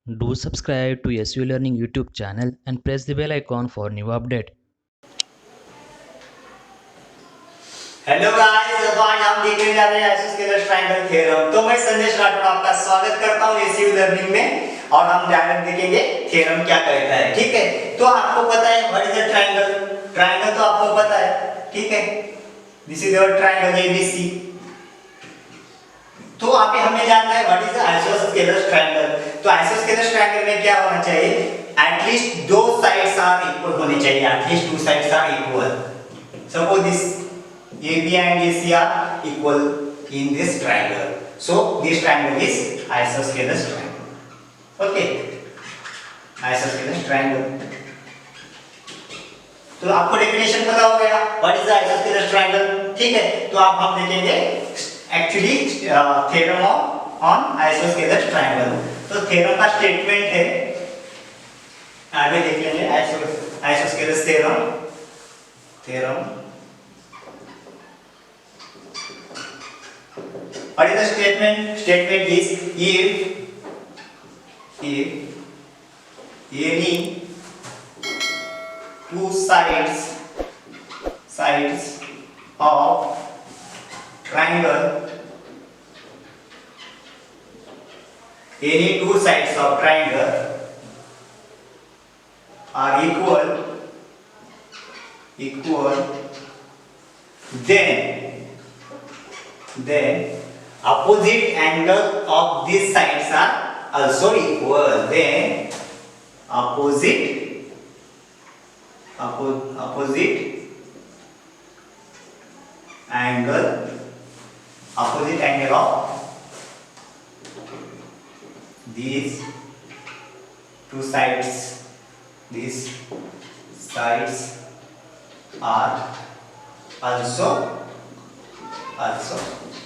Do subscribe to SU Learning YouTube channel and press the bell icon for new update. Hello guys, अब आज हम देखने जा रहे हैं आइसोस्केलर ट्रायंगल थ्योरम। तो मैं संदेश राठौड़ आपका स्वागत करता हूं एसयू लर्निंग में और हम डायरेक्ट देखेंगे थ्योरम क्या कहता है। ठीक है, तो आपको पता है what is a triangle. Triangle तो आपको पता है, ठीक है। This is our triangle ABC. तो अभी हमें जानना है व्हाट इज आइसोस्केलर ट्रायंगल। तो आइसोस्केलर ट्रायंगल में क्या होना चाहिए, एटलीस्ट दो साइड्स आर इक्वल होने चाहिए, at least two sides are equal. Suppose this AB and AC are equal in this triangle. So this triangle is isosceles triangle. Okay, isosceles triangle. तो आपको डेफिनेशन पता हो गया what is the isosceles triangle. ठीक है, तो अब हम देखेंगे actually theorem on isosceles triangle. तो थ्योरम का स्टेटमेंट है, आगे देख लेंगे isosceles theorem. What is the statement? Statement is if any two sides of triangle, any two sides of triangle are equal, then opposite angle of these sides are also equal. Then opposite angle of these two sides are also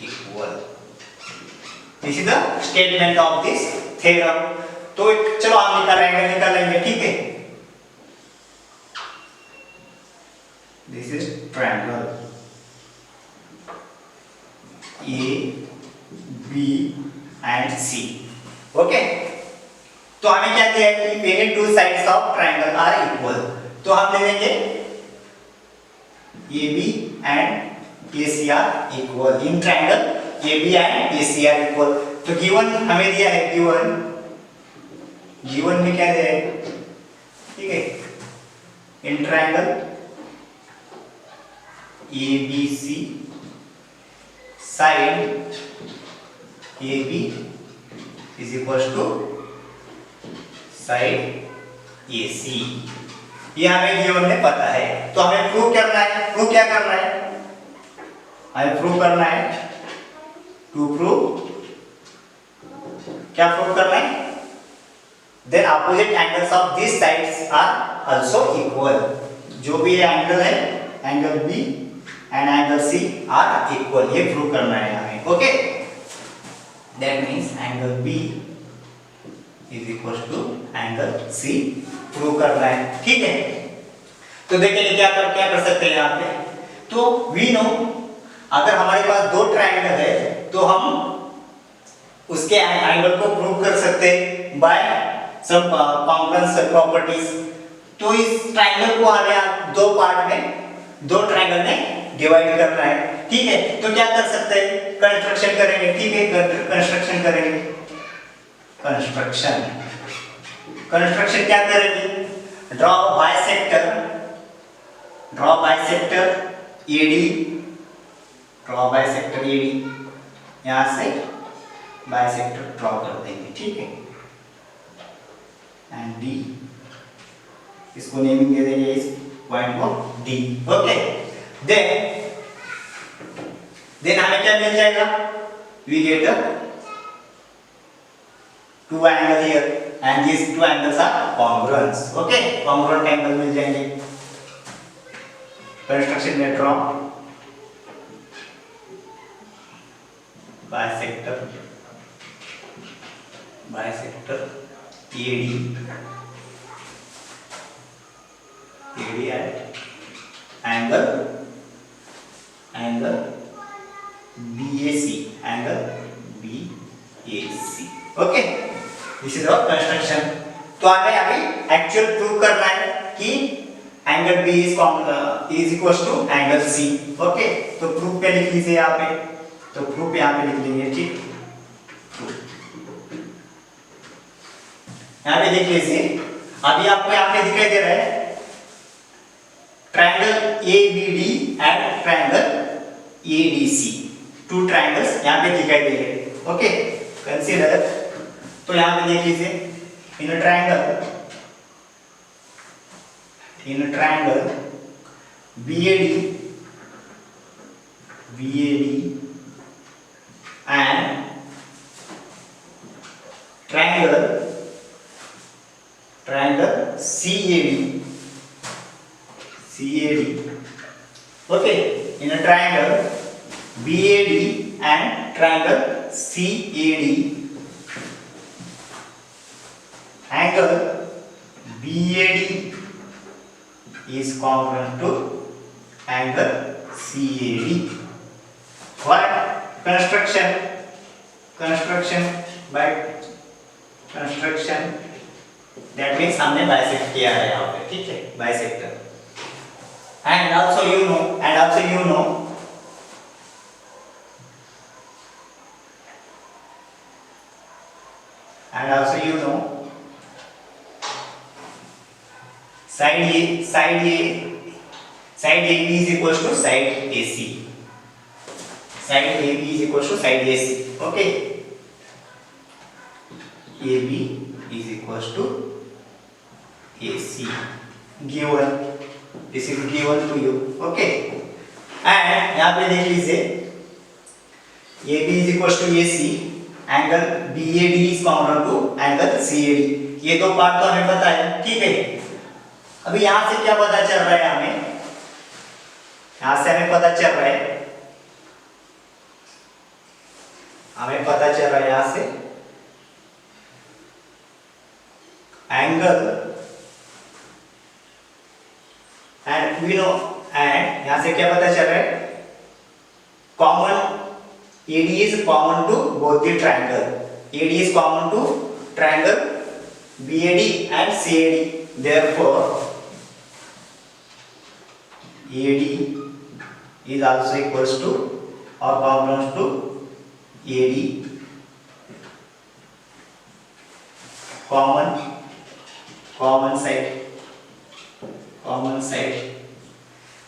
equal. This is the statement of this theorem. तो चलो हम निकाल लेंगे, ठीक है। This is triangle A, B and C. Okay, तो हमें क्या दिया है कि any two sides of triangle are equal, तो हम ले लेंगे AB and AC are equal in triangle AB and AC are equal। तो गिवन हमें दिया है, गिवन में क्या दिया है, ठीक है। In triangle ABC side AB is equal to side AC। ये हमें गिवन में पता है, तो हमें प्रूव करना है। प्रूव क्या करना है, हमें प्रूव करना है, क्या प्रूव करना है, then opposite angles of this sides are also equal. जो भी एंगल है, angle B and angle C are equal, ये प्रूव करना है हमें। Okay, that means angle B is equal to angle C prove करना है, ठीक है। तो देखिए क्या कर सकते हैं यहाँ पे। तो वी नो, अगर हमारे पास दो ट्रायंगल है तो हम उसके एंगल को प्रूव कर सकते हैं बाय सम कॉन्ग्रुएंस प्रॉपर्टीज। तो इस ट्रायंगल को हमें दो पार्ट में, दो ट्रायंगल में डिवाइड करना है, ठीक है। तो क्या कर सकते हैं, कंस्ट्रक्शन करेंगे, ठीक है। कंस्ट्रक्शन करेंगे, कंस्ट्रक्शन क्या करेंगे, draw bisector AD, draw bisector AD, यहां से बाइसेक्टर ड्रॉ कर देंगे, ठीक है। एंड D, इसको नेमिंग दे देंगे इस पॉइंट को D। ओके, देन हमें क्या मिल जाएगा, we get the two angle here and these two angles are congruent। Okay, congruent angle मिल जाएंगे। कंस्ट्रक्शन में draw bisector AD at angle BAC, okay. This is our construction. तो हमें अभी एक्चुअल प्रूव करना है कि angle B is equal to angle C. Okay, तो प्रूफ पे लिख लीजिए यहाँ पे, तो प्रूफ यहाँ पे लिख लेंगे। ठीक, यहाँ पे देख लीजिए, अभी आपको यहाँ पे दिखाई दे रहा है triangle ABD and triangle ADC, two triangles यहाँ पे दिखाई दे रहे हैं। ओके, कंसीडर, तो यहाँ पे देख लीजिए, in triangle BAD and triangle CAD. Okay, in a triangle BAD and triangle CAD, angle BAD is congruent to angle CAD. What? Construction by construction, that means हमने बाइसेक्ट किया है यहाँ पे। ठीक है, bisector. and also you know side AB is equals to side AC. Side AB is equals to side AC. Okay, AB is equals to AC. Given, this is given to you. Okay, and यहाँ पे देख लीजिए, AB is equals to AC, angle BAD is congruent to angle CAD। ये दो part तो हमें पता है। ठीक है, अभी यहाँ से क्या पता चल रहा है हमें? यहाँ से हमें पता चल रहा है, यहाँ से angle, and we know, and यहाँ से क्या पता चल रहा है? Common AD is common to both the triangle. AD is common to triangle BAD and CAD. Therefore, AD is also equals to or congruent to AD. Common side.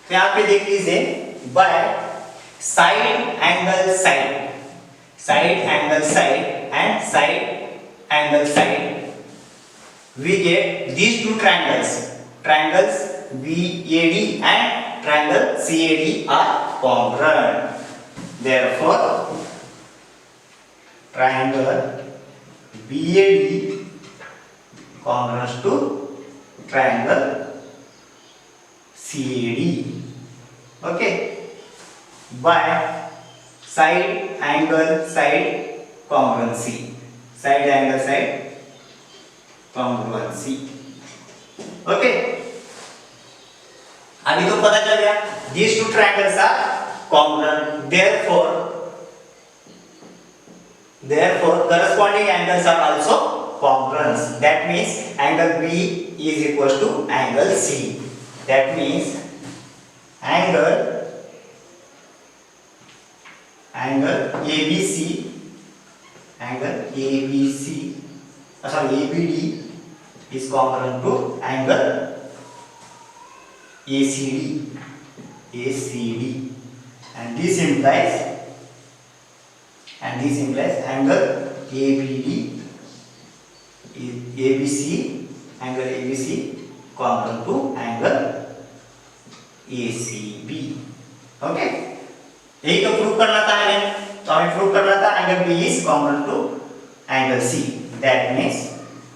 तो यहाँ पे देख लीजिए, by side angle side and side angle side, we get these two triangles BAD and triangle CAD are congruent. Therefore, triangle BAD congruent to triangle CAD. Okay, by side angle side congruency. Okay, अभी तो पता चल गया, these two triangles are congruent. Therefore corresponding angles are also congruent. That means angle B is equals to angle C. That means angle ABD is congruent to angle ACD, and this implies angle ABC congruent to angle ACB. Okay, यही तो prove करना था हमें। तो हमें prove करना था angle B is congruent to angle C. That means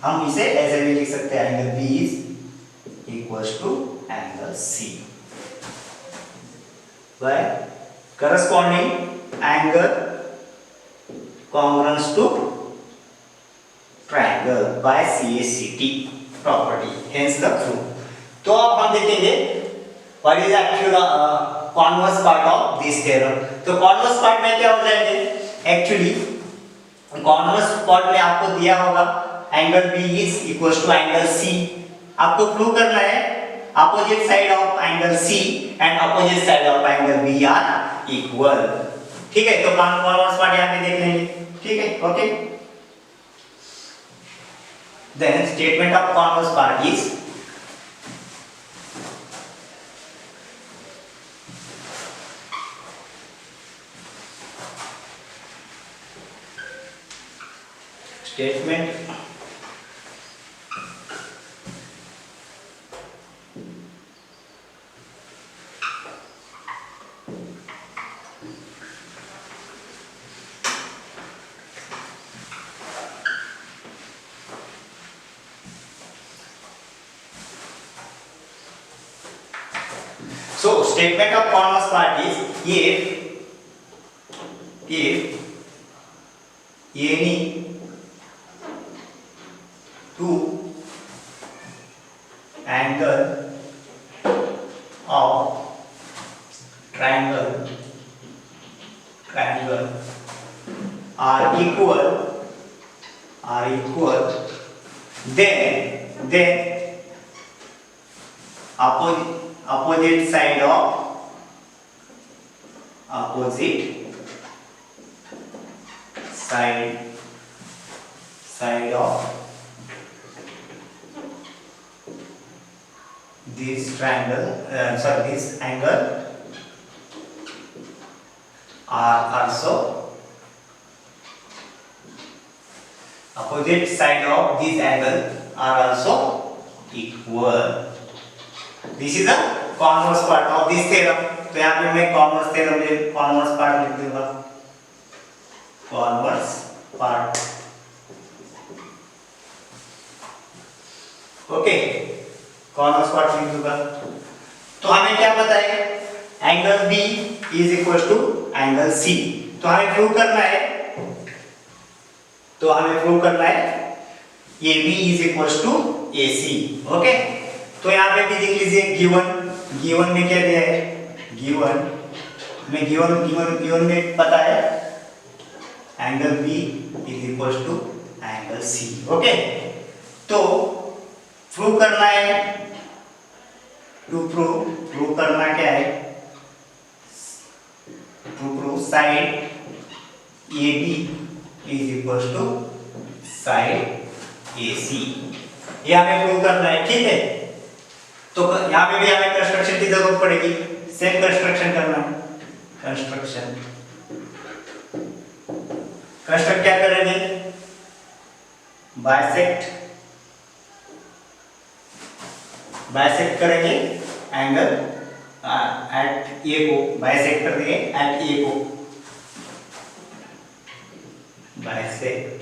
हम इसे ऐसे भी लिख सकते हैं, angle B is equals to angle C by corresponding angle congruent to triangle by CACT property. Hence the proof. तो अब हम देखेंगे what is actual converse part of this theorem. तो converse part में क्या हो जाएंगे? Actually converse part में आपको दिया होगा angle B is equal to angle C. आपको प्रूव करना है opposite side of angle C and opposite side of angle B are equal. ठीक है, तो कॉन्वर्स पार्ट यहां पे देख लेंगे। ठीक है, okay. Then statement of converse part is statement so statement of converse part is if any two angle of triangle are equal then opposite side of this triangle this angle are also opposite side of this angle are also equal. This is the converse part of this theorem. तो यहाँ पे मैं converse theorem में converse part लिख दूंगा, converse part. Okay, converse part लिख दूंगा। तो हमें क्या पता है, angle B is equal to angle C। तो हमें प्रूव करना है AB is equal to AC। Okay, तो यहाँ पे भी देख लीजिए गिवन में क्या दिया है, गिवन में पता है angle B is equal to angle C। Okay, तो प्रूव करना है, प्रूव करना क्या है, to prove side AB is equal to side AC, ये हमें प्रूव करना है। ठीक है, तो यहाँ पे भी हमें कंस्ट्रक्शन की जरूरत पड़ेगी, सेम कंस्ट्रक्शन करना है। कंस्ट्रक्ट क्या करेंगे, बाइसेक्ट करेंगे एंगल एट ए को, बाइसेक्ट कर देंगे एट ए को, bisect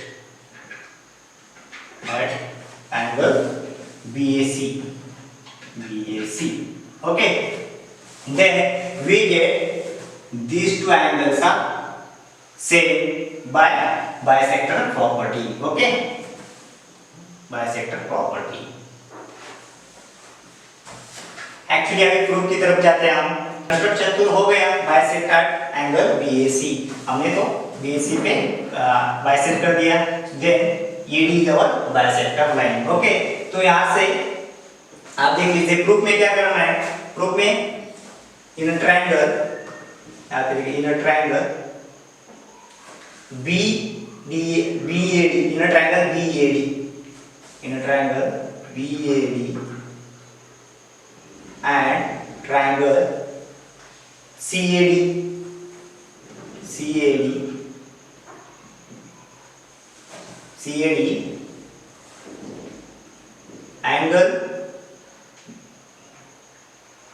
at angle BAC। Okay, then we get these two angles are same by bisector property। Okay, bisector property। Actually अभी प्रूफ की तरफ जाते हैं हम। कंस्ट्रक्शन तो हो गया, बाइसेक्ट एट एंगल BAC, हमने तो BAC पे बाइसेक्ट कर दिया। Then ED is our bisector line. Okay, तो यहाँ से आप देख लीजिए प्रूफ में क्या करना है, प्रूफ में in a triangle BAD, in a triangle BAD and triangle CAD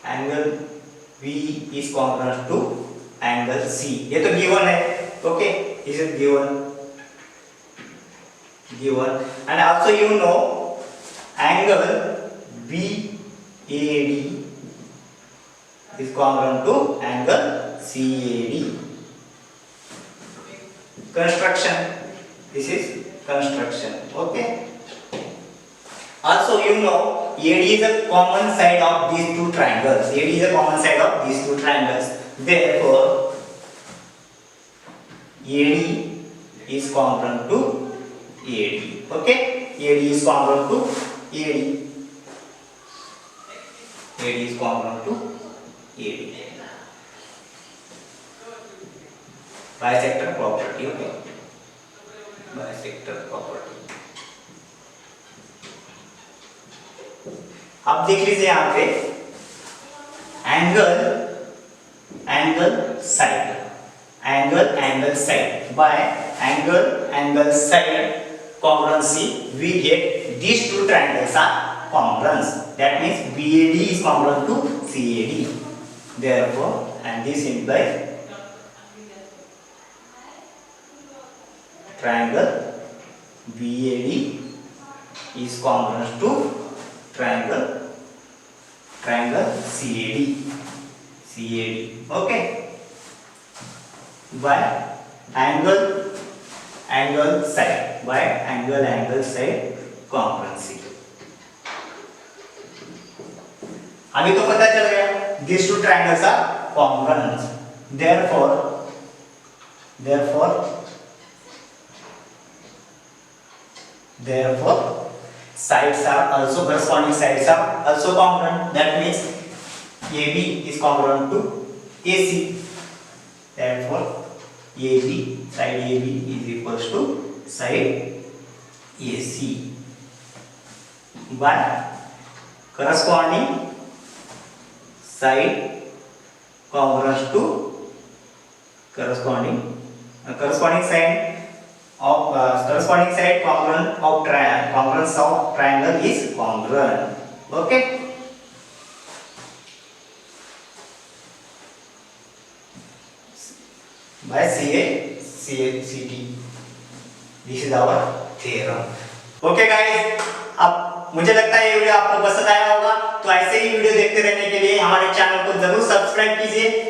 angle V is congruent to angle C। ये तो गिवन है। Okay, this is given and also you know angle BAD is congruent to angle CAD। construction, this is construction। okay, also you know AD is a common side of these two triangles, therefore AD is congruent to AD. Okay, AD is congruent to AD. AD is congruent to AD. Bisector property. Okay, bisector property. अब देख लीजिए यहाँ पे angle side by angle side congruency we get these two triangles are congruent, that means BAD is congruent to CAD, therefore and this implies triangle BAD is congruent to triangle CAD. Okay, by angle side congruency. अभी तो पता चल गया these two triangles are congruent, therefore sides are also corresponding sides are also congruent, that means AB is congruent to AC, therefore side AB is equals to side AC by corresponding side congruent to corresponding side congruence of triangle is congruent. Okay, by CT. This is our theorem. Okay guys, अब मुझे लगता है ये video आपको पसंद आया होगा, तो ऐसे ही वीडियो देखते रहने के लिए हमारे चैनल को जरूर सब्सक्राइब कीजिए।